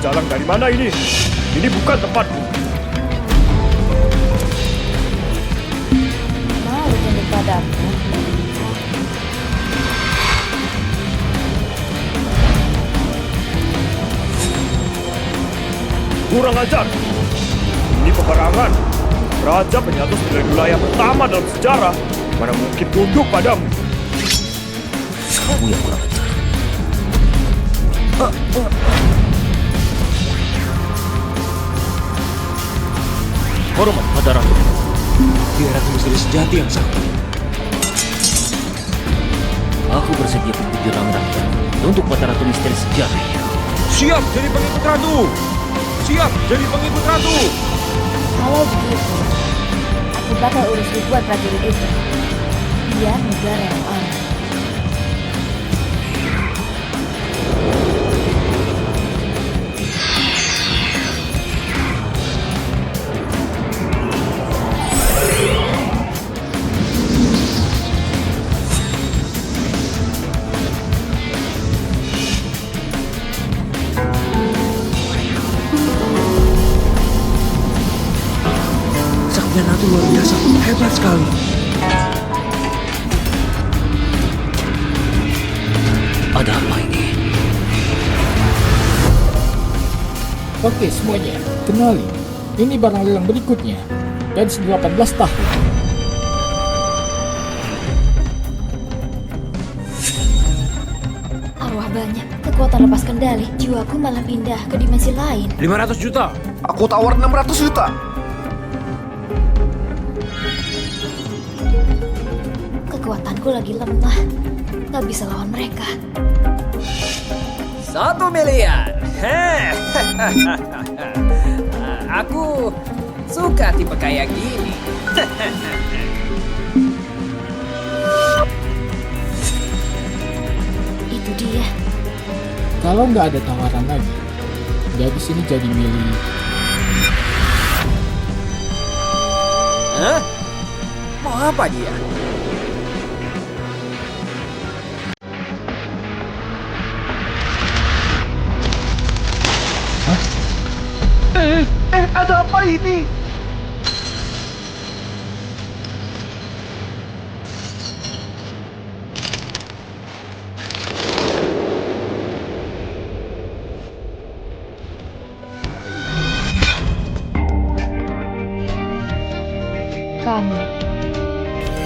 Jalang dari mana ini? Ini bukan tempatku. Mau tunduk padaku? Kurang ajar. Ini peperangan. Raja penyatu sembilan wilayah pertama dalam sejarah. Mana mungkin tunduk padamu? Kamu yang kurang ajar. Hormat pada ratu. Dia ratu misteri sejati yang sakti. Aku bersedia berpikir rakyat untuk pada ratu misteri sejati. Siap jadi pengikut ratu. Siap jadi pengikut ratu. Kalau begitu, aku bakal urus ribuan prajurit itu. Dia negara yang aman. Saktian ratu luar biasa, hebat sekali. Ada apa ini? Oke semuanya, kenali. Ini barang lelang berikutnya. Gadis 18 tahun. Arwah banyak, kekuatan lepas kendali. Jiwaku malah pindah ke dimensi lain. 500 juta. Aku tawar 600 juta. Kekuatanku lagi lemah. Gak bisa lawan mereka. 1 miliar. Aku suka tipe kayak gini. Itu dia. Kalau nggak ada tawaran lagi, gadis ini jadi milik. Hah? Mau apa dia? Ada apa ini? Kamu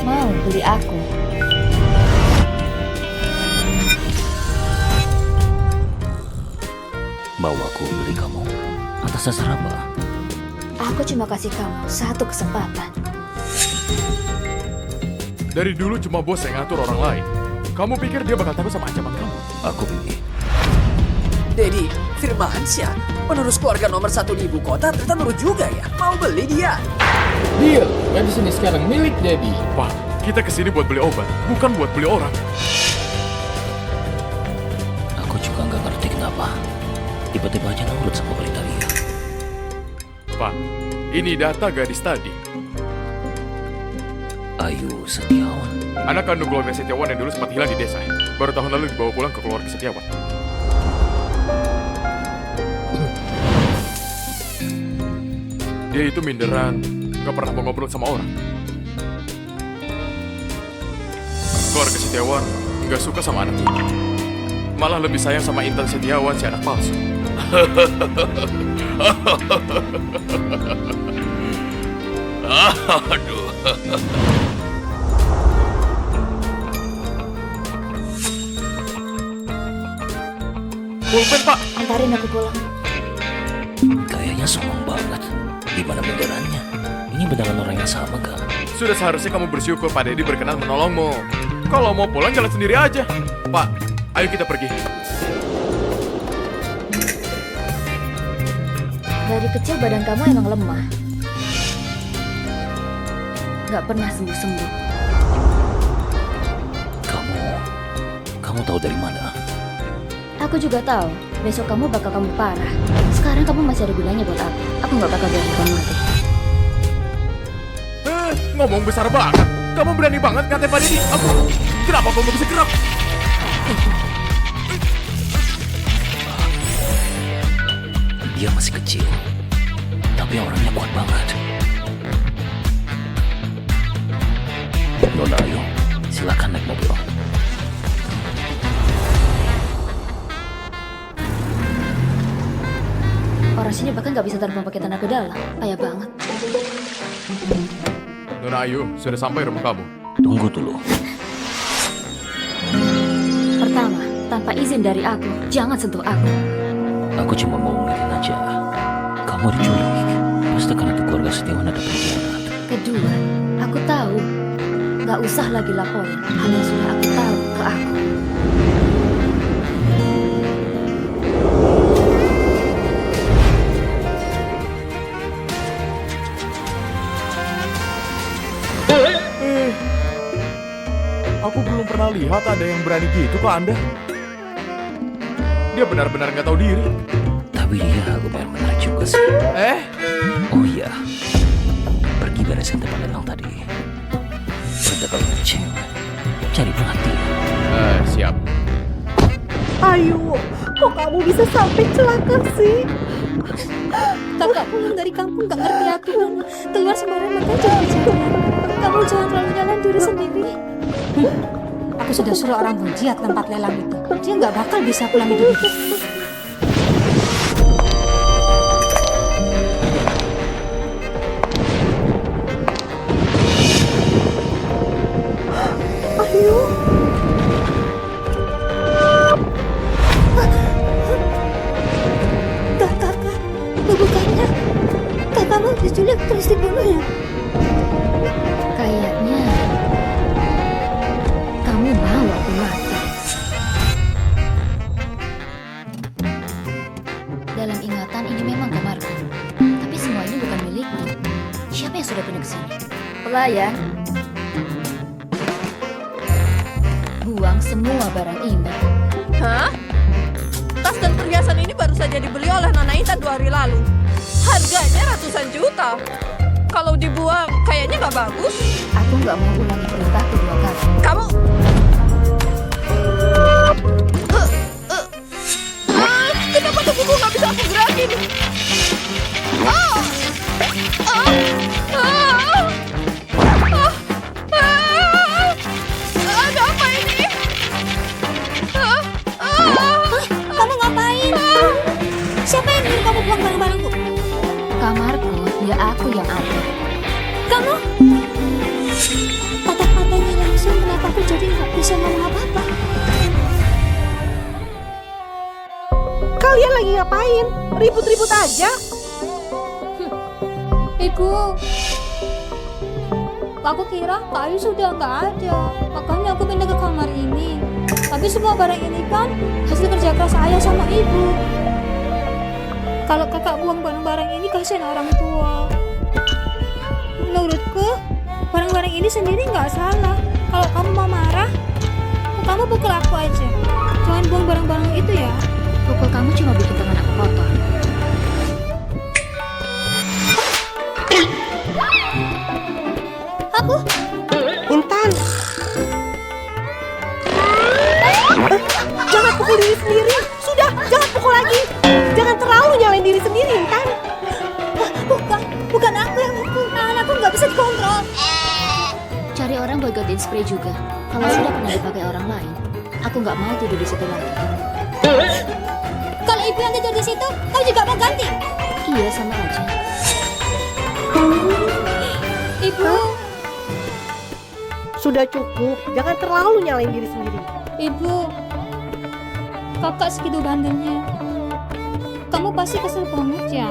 mau beli aku? Mau aku beli kamu? Atas dasar apa? Aku cuma kasih kamu satu kesempatan. Dari dulu cuma bos yang ngatur orang lain. Kamu pikir dia bakal takut sama ancaman kamu? Aku pilih. Dedi, Firmansyah, penerus keluarga nomor 1 di ibu kota ternyata nurut juga ya. Mau beli dia. Deal, gadis ini sekarang milik Daddy. Pak, kita kesini buat beli obat, bukan buat beli orang. Aku juga nggak ngerti kenapa. Tiba-tiba aja nurut sama perintah dia. Pak, ini data gadis tadi. Ayu Setiawan. Anak kandung keluarga Setiawan yang dulu sempat hilang di desa. Baru tahun lalu dibawa pulang ke keluarga Setiawan. Dia itu minderan, gak pernah mau ngobrol sama orang. Keluarga Setiawan gak suka sama anak ini. Malah lebih sayang sama Intan Setiawan, si anak palsu. Aduh. Pulpen, Pak! Antarin aku pulang. Kayaknya sombong banget. Gimana benerannya? Ini beneran orang yang sama gak? Sudah seharusnya kamu bersyukur Pak Dedi berkenan menolongmu. Kalau mau pulang jalan sendiri aja. Pak, ayo kita pergi. Dari kecil badan kamu emang lemah. Gak pernah sembuh-sembuh. Kamu tahu dari mana? Aku juga tahu, besok kamu bakal kamu parah. Sekarang kamu masih ada gunanya buat aku. Aku gak bakal biarin kamu mati. Ngomong besar banget. Kamu berani banget ngatain Pak Dedi. Kenapa kamu bisa gerak? Dia masih kecil, tapi orangnya kuat banget. Nona Ayu, silakan naik mobil. Orang sini bahkan nggak bisa terbang pakai tenaga dalam. Payah banget. Nona Ayu, sudah sampai rumah kamu. Tunggu dulu. Pertama, tanpa izin dari aku, jangan sentuh aku. Aku cuma mau ngingetin aja. Kamu diculik. Pasti karena itu keluarga Setiawan ada pengkhianat. Kedua, aku tahu. Nggak usah lagi laporin hal yang sudah aku tahu ke aku. Aku belum pernah lihat ada yang berani gitu ke Anda. Dia benar-benar nggak tahu diri. Tapi dia lumayan menarik juga sih. Oh iya, pergi beresin tempat lelang tadi. Perdagangan cewek, cari perhatian. Siap. Ayu, kok kamu bisa sampai celaka sih? Kakak pulang dari kampung gak ngerti aturan. Keluar sembarang makanya jadi kejadian. Kamu jangan terlalu nyalain diri sendiri. Aku sudah suruh orang bujiat tempat lelang itu. Dia nggak bakal bisa pulang hidup. Ayu. Kakak, bukannya kakakmu diculik terus dibunuh ya? Kayaknya kamu mau aku mati. Dalam ingatan ini memang kamarku, tapi semua ini bukan milikku. Siapa yang sudah pindah ke sini? Pelayan. Buang semua barang ini. Hah? Tas dan perhiasan ini baru saja dibeli oleh Nona Intan 2 hari lalu. Harganya ratusan juta. Kalau dibuang, kayaknya nggak bagus. Aku nggak mau ulangi perintahku 2 kali. Kamu... kenapa tubuhku nggak bisa aku gerakin? Ada apa ini? Kamu ngapain? Siapa yang nyuruh kamu buang barang-barangku? Kamarku, ya aku yang atur. Kamu? Patah-patahnya langsung, kenapa aku jadi nggak bisa ngomong apa-apa? Kalian lagi ngapain? Ribut-ribut aja. Ibu, aku kira kayu sudah nggak ada, makanya aku pindah ke kamar ini. Tapi semua barang ini kan hasil kerja keras ayah sama ibu. Kalau kakak buang barang-barang ini kasihan orang tua. Menurutku, barang-barang ini sendiri nggak salah. Kalau kamu mau marah, kamu pukul aku aja. Jangan buang barang-barang itu ya. Pukul kamu cuma bikin tangan aku kotor. Aku? Intan. Jangan pukul diri sendiri. Sudah, jangan pukul lagi. Jangan terlalu nyalain diri sendiri, Intan. Bukan aku yang mukul. Aku nggak bisa dikontrol. Cari orang buat gantiin spray juga. Kalau sudah pernah dipakai orang lain, aku nggak mau tidur di situ lagi. Kalau ibu yang tidur di situ, kamu juga mau ganti? Iya, sama aja. Ibu. Sudah cukup. Jangan terlalu nyalain diri sendiri. Ibu, kakak segitu bandelnya. Kamu pasti kesel banget ya?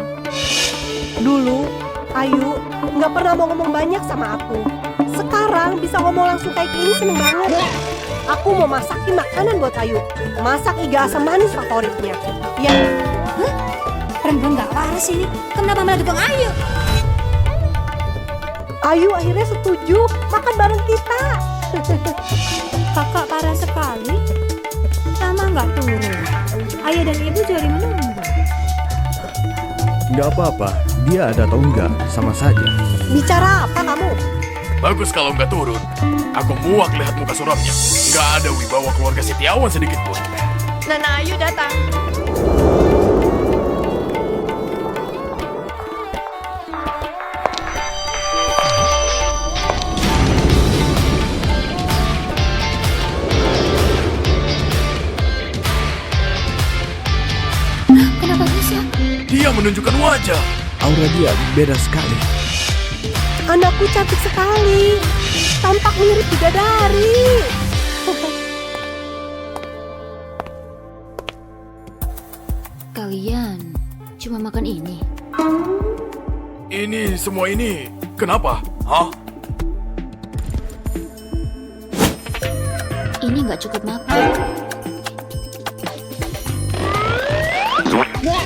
Dulu, Ayu nggak pernah mau ngomong banyak sama aku. Sekarang bisa ngomong langsung kayak gini seneng banget. Aku mau masakin makanan buat Ayu. Masak iga asam manis favoritnya. Ya. Hah? Perempuan nggak waras ini. Kenapa malah dukung Ayu? Ayu akhirnya setuju makan bareng kita. Kakak parah sekali. Sama nggak turun. Ayah dan ibu jadi menunggu. Nggak apa-apa, dia ada atau enggak, sama saja. Bicara apa kamu? Bagus kalau nggak turun. Aku muak lihat muka suramnya. Nggak ada wibawa keluarga Setiawan sedikit pun. Nona Ayu datang. menunjukkan wajah. Aura dia beda sekali. Anakku cantik sekali. Tampak mirip bidadari. Kalian cuma makan ini? Ini semua ini, kenapa? Hah? Ini nggak cukup makan.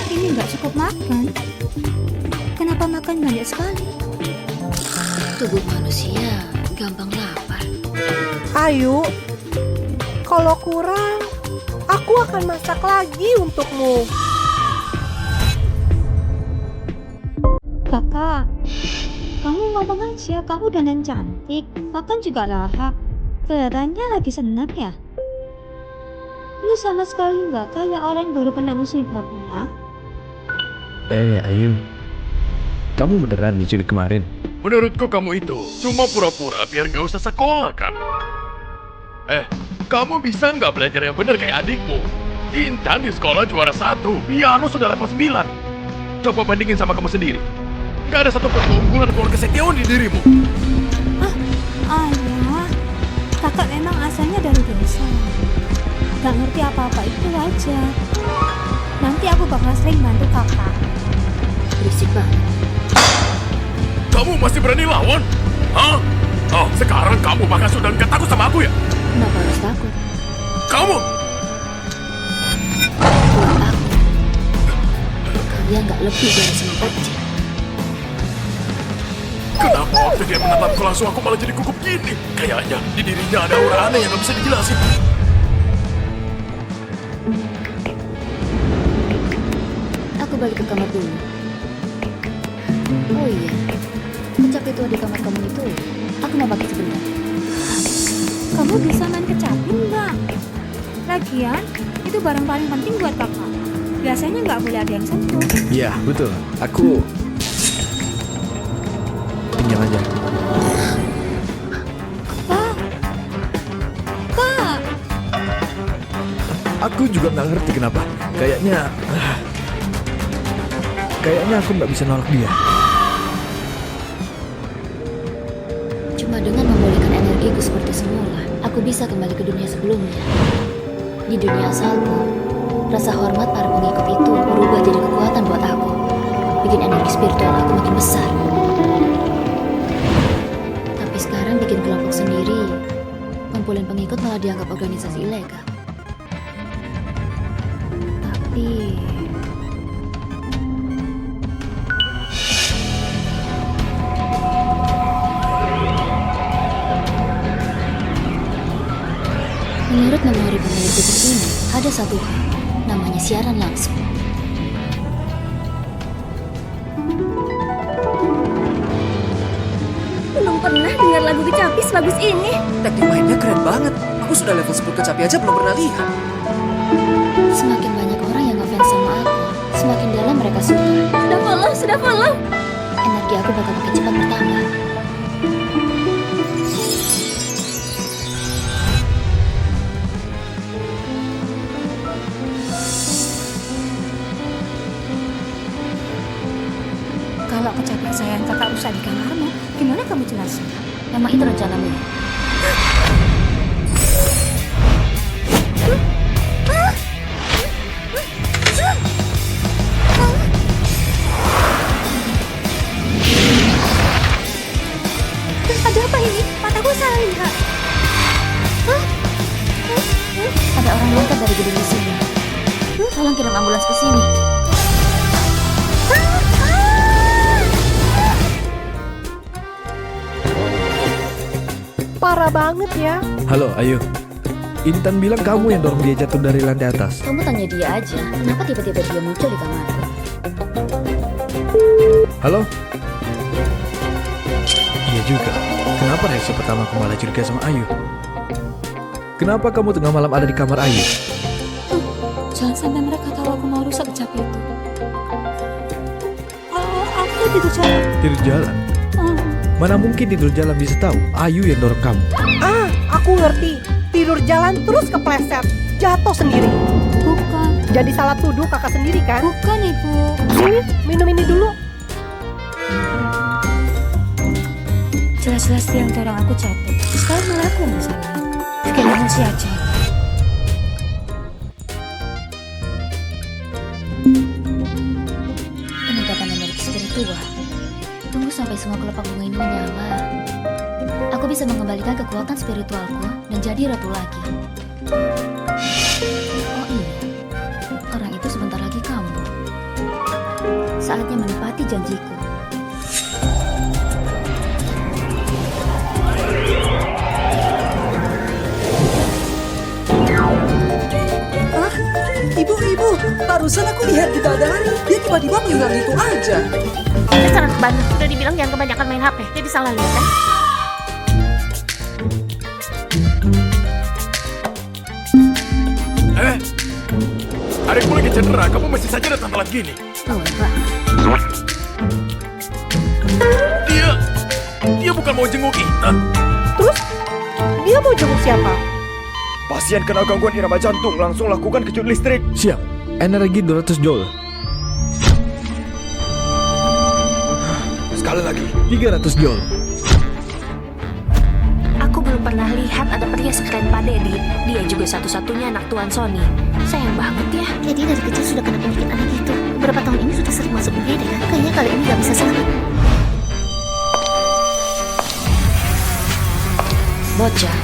Ini nggak cukup makan. Kenapa makan banyak sekali? Tubuh manusia gampang lapar. Ayu, kalau kurang, aku akan masak lagi untukmu. Kakak, kamu ngomong aja, kamu dandan cantik, makan juga lahap. Kelihatannya lagi senang ya? Lu sama sekali nggak kayak orang yang baru kena musibah pulang. Ayu, kamu beneran diculik kemarin? Menurutku kamu itu cuma pura-pura biar gak usah sekolah kan? Kamu bisa nggak belajar yang benar kayak adikmu? Intan di sekolah juara 1, piano sudah level 9. Coba bandingin sama kamu sendiri. Gak ada satu keunggulan keluarga Setion di dirimu. Ayah, kakak memang asalnya dari desa. Gak ngerti apa-apa itu aja. Nanti aku bakal sering bantu kakak. Berisik banget. Kamu masih berani lawan? Hah? Oh, sekarang kamu bahkan sudah nggak takut sama aku ya? Kenapa harus takut? Kamu! Buat aku, kalian gak lebih dari semut. Kenapa waktu dia menatapku langsung aku malah jadi gugup gini? Kayaknya di dirinya ada aura aneh yang gak bisa dijelasin. Aku balik ke kamar dulu. Oh iya, kecapi tua di kamar kamu itu, aku mau pakai sebentar. Kamu bisa main kecapi nggak? Lagian, itu barang paling penting buat kakak. Biasanya nggak boleh ada yang sentuh. Iya, betul. Aku pinjam aja. Kak! Kak! Aku juga nggak ngerti kenapa. Kayaknya aku nggak bisa nolak dia. Cuma dengan memulihkan energiku seperti semula, aku bisa kembali ke dunia sebelumnya. Di dunia asalku, rasa hormat para pengikut itu berubah jadi kekuatan buat aku. Bikin energi spiritual aku makin besar. Tapi sekarang bikin kelompok sendiri, ngumpulin pengikut malah dianggap organisasi ilegal. Tapi menurut memori pemilik kutub ini, ada satu hal, namanya siaran langsung. Belum pernah dengar lagu kecapi sebagus ini. Teknik mainnya keren banget. Aku sudah level 10 kecapi aja belum pernah lihat. Semakin banyak orang yang ngefans sama aku, semakin dalam mereka suka. Sudah follow. Energi aku bakal makin cepat bertambah. Kalau kecapi sayang kakak rusak di kamarmu, gimana kamu jelasin? Memang itu rencanamu? Ada apa ini? Mataku salah lihat. Ada orang loncat dari gedung di sini. Tolong kirim ambulans ke sini. Parah banget ya. Halo, Ayu. Intan bilang kamu yang dorong dia jatuh dari lantai atas. Kamu tanya dia aja, kenapa tiba-tiba dia muncul di kamarku? Halo? Iya juga. Kenapa reaksi pertama aku malah curiga sama Ayu? Kenapa kamu tengah malam ada di kamar Ayu? Jangan sampai mereka tahu aku mau rusak kecapi itu. Aku tidur jalan. Tidur jalan? Mana mungkin tidur jalan bisa tahu Ayu yang dorong kamu? Aku ngerti. Tidur jalan terus kepleset. Jatuh sendiri. Bukan. Jadi salah tuduh kakak sendiri kan? Bukan, Ibu. Sini, minum ini dulu. Jelas-jelas dia yang dorong aku jatuh. Sekarang malah aku yang salah. Bikin emosi aja. Peningkatan energi spiritual. Tunggu sampai semua kelopak bunga ini menyala. Aku bisa mengembalikan kekuatan spiritualku dan jadi ratu lagi. Oh iya, orang itu sebentar lagi kamu. Saatnya menepati janjiku. Ibu, barusan aku lihat bidadari. Dia tiba-tiba menghilang itu aja. Dia sangat bandel. Udah dibilang jangan kebanyakan main HP. Jadi salah lihat kan? Adikmu lagi cedera, kamu masih saja datang telat gini. Oh, Pak. Dia bukan mau jenguk kita. Terus, dia mau jenguk siapa? Pasien kena gangguan irama jantung, langsung lakukan kejut listrik. Siap. Energi 200 joule. Sekali lagi. 300 joule. Aku belum pernah lihat ada pria sekeren Pak Dedi. Dia juga satu-satunya anak Tuan Sony. Sayang banget ya. Jadi dari kecil sudah kena penyakit anak itu. Beberapa tahun ini sudah sering masuk UGD kan? Kayaknya kali ini gak bisa selamat. Bocah,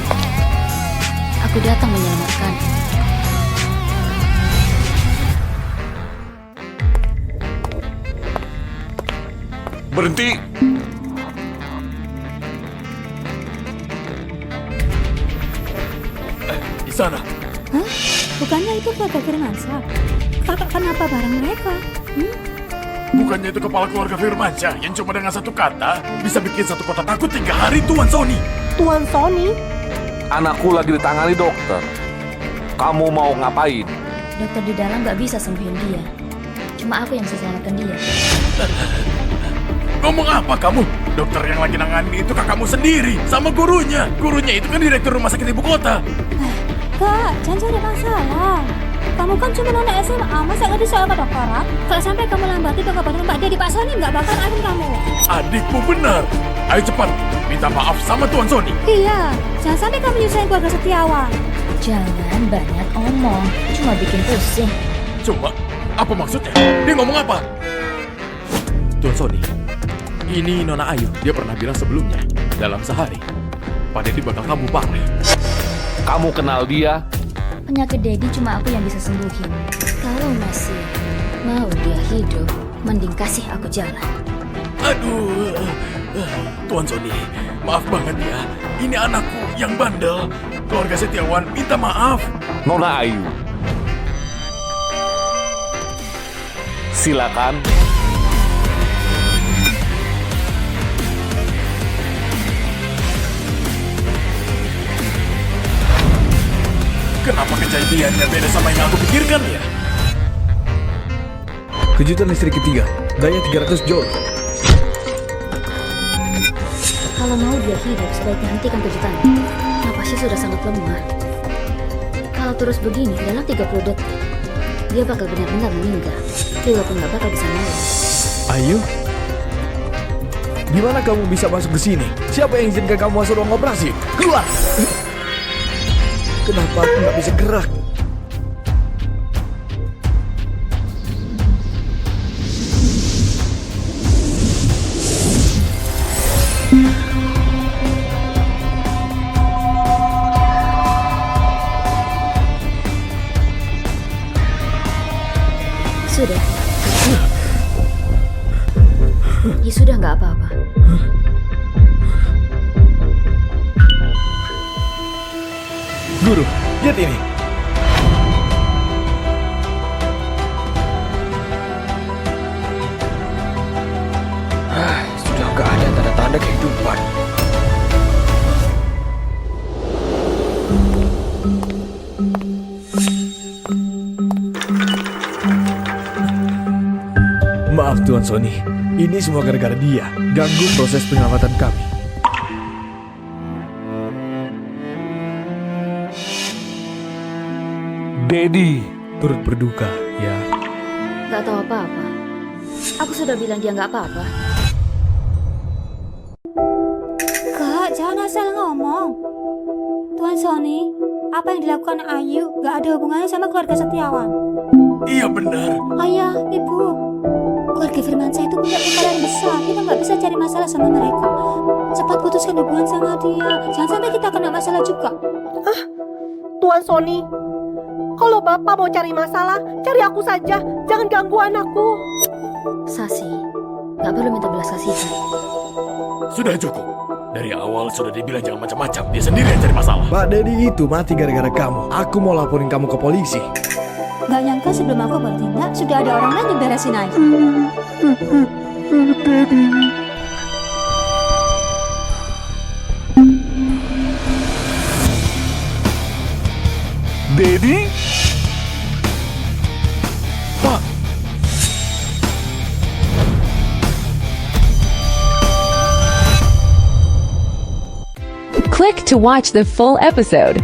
aku datang menyelamatkan. Berhenti. Di sana. Hah? Bukannya itu keluarga Firmansyah? Kakak kenapa bareng mereka? Bukannya itu kepala keluarga Firmansyah yang cuma dengan satu kata bisa bikin satu kota takut 3 hari, Tuan Sony. Tuan Sony? Anakku lagi ditangani dokter. Kamu mau ngapain? Dokter di dalam gak bisa sembuhin dia. Cuma aku yang bisa selamatkan dia. Ngomong apa kamu? Dokter yang lagi nangani itu kakakmu sendiri sama gurunya. Gurunya itu kan direktur rumah sakit ibu kota. Kak, jangan cari masalah. Kamu kan cuma anak SMA, masa nggak di soal kedokteran? Kalau sampai kamu lambati pengobatan Mbak Dia di Pak Sony, nggak bakal maafin kamu. Adikmu benar. Ayo cepat, minta maaf sama Tuan Sony. Iya, jangan sampai kamu nyusahin keluarga Setiawan. Jangan banyak omong, cuma bikin pusing. Coba, apa maksudnya? Dia ngomong apa? Tuan Sony, ini Nona Ayu. Dia pernah bilang sebelumnya, dalam sehari, Pak Dedi bakal kambuh parah. Kamu kenal dia? Penyakit Dedi cuma aku yang bisa sembuhin. Kalau masih mau dia hidup, mending kasih aku jalan. Aduh, Tuan Sony, maaf banget ya. Ini anakku yang bandel. Keluarga Setiawan minta maaf. Nona Ayu. Silakan. Kenapa kejadiannya beda sama yang aku pikirkan ya? Kejutan listrik ketiga. Daya 300 joule. Kalau mau dia hidup, sebaiknya hentikan kejutannya. Napasnya sudah sangat lemah. Kalau terus begini, dalam 30 detik, dia bakal benar-benar meninggal. Dia pun gak bakal bisa nolong. Ayu? Gimana kamu bisa masuk ke sini? Siapa yang izinkan kamu masuk ruang operasi? Keluar! Kenapa aku nggak bisa gerak? Sudah. Ya sudah, nggak apa-apa. Guru, lihat ini. Sudah nggak ada tanda-tanda kehidupan. Maaf Tuan Sony, ini semua gara-gara dia. Ganggu proses penyelamatan kami. Dedi, turut berduka ya. Gak tahu apa-apa. Aku sudah bilang dia gak apa-apa. Kak, jangan asal ngomong. Tuan Sony, apa yang dilakukan Ayu gak ada hubungannya sama keluarga Setiawan. Iya benar. Ayah, ibu, keluarga Firmansyah itu punya kekayaan besar. Kita nggak bisa cari masalah sama mereka. Cepat putuskan hubungan sama dia. Jangan sampai kita kena masalah juga. Tuan Sony, kalau Bapak mau cari masalah, cari aku saja. Jangan ganggu anakku. Sasi, gak perlu minta belas kasihan. Sudah cukup. Dari awal sudah dibilang jangan macam-macam. Dia sendiri yang cari masalah. Pak Dedi itu mati gara-gara kamu. Aku mau laporin kamu ke polisi. Gak nyangka sebelum aku bertindak, sudah ada orang lain yang beresin Ayu. Dedi? Pak, Click to watch the full episode.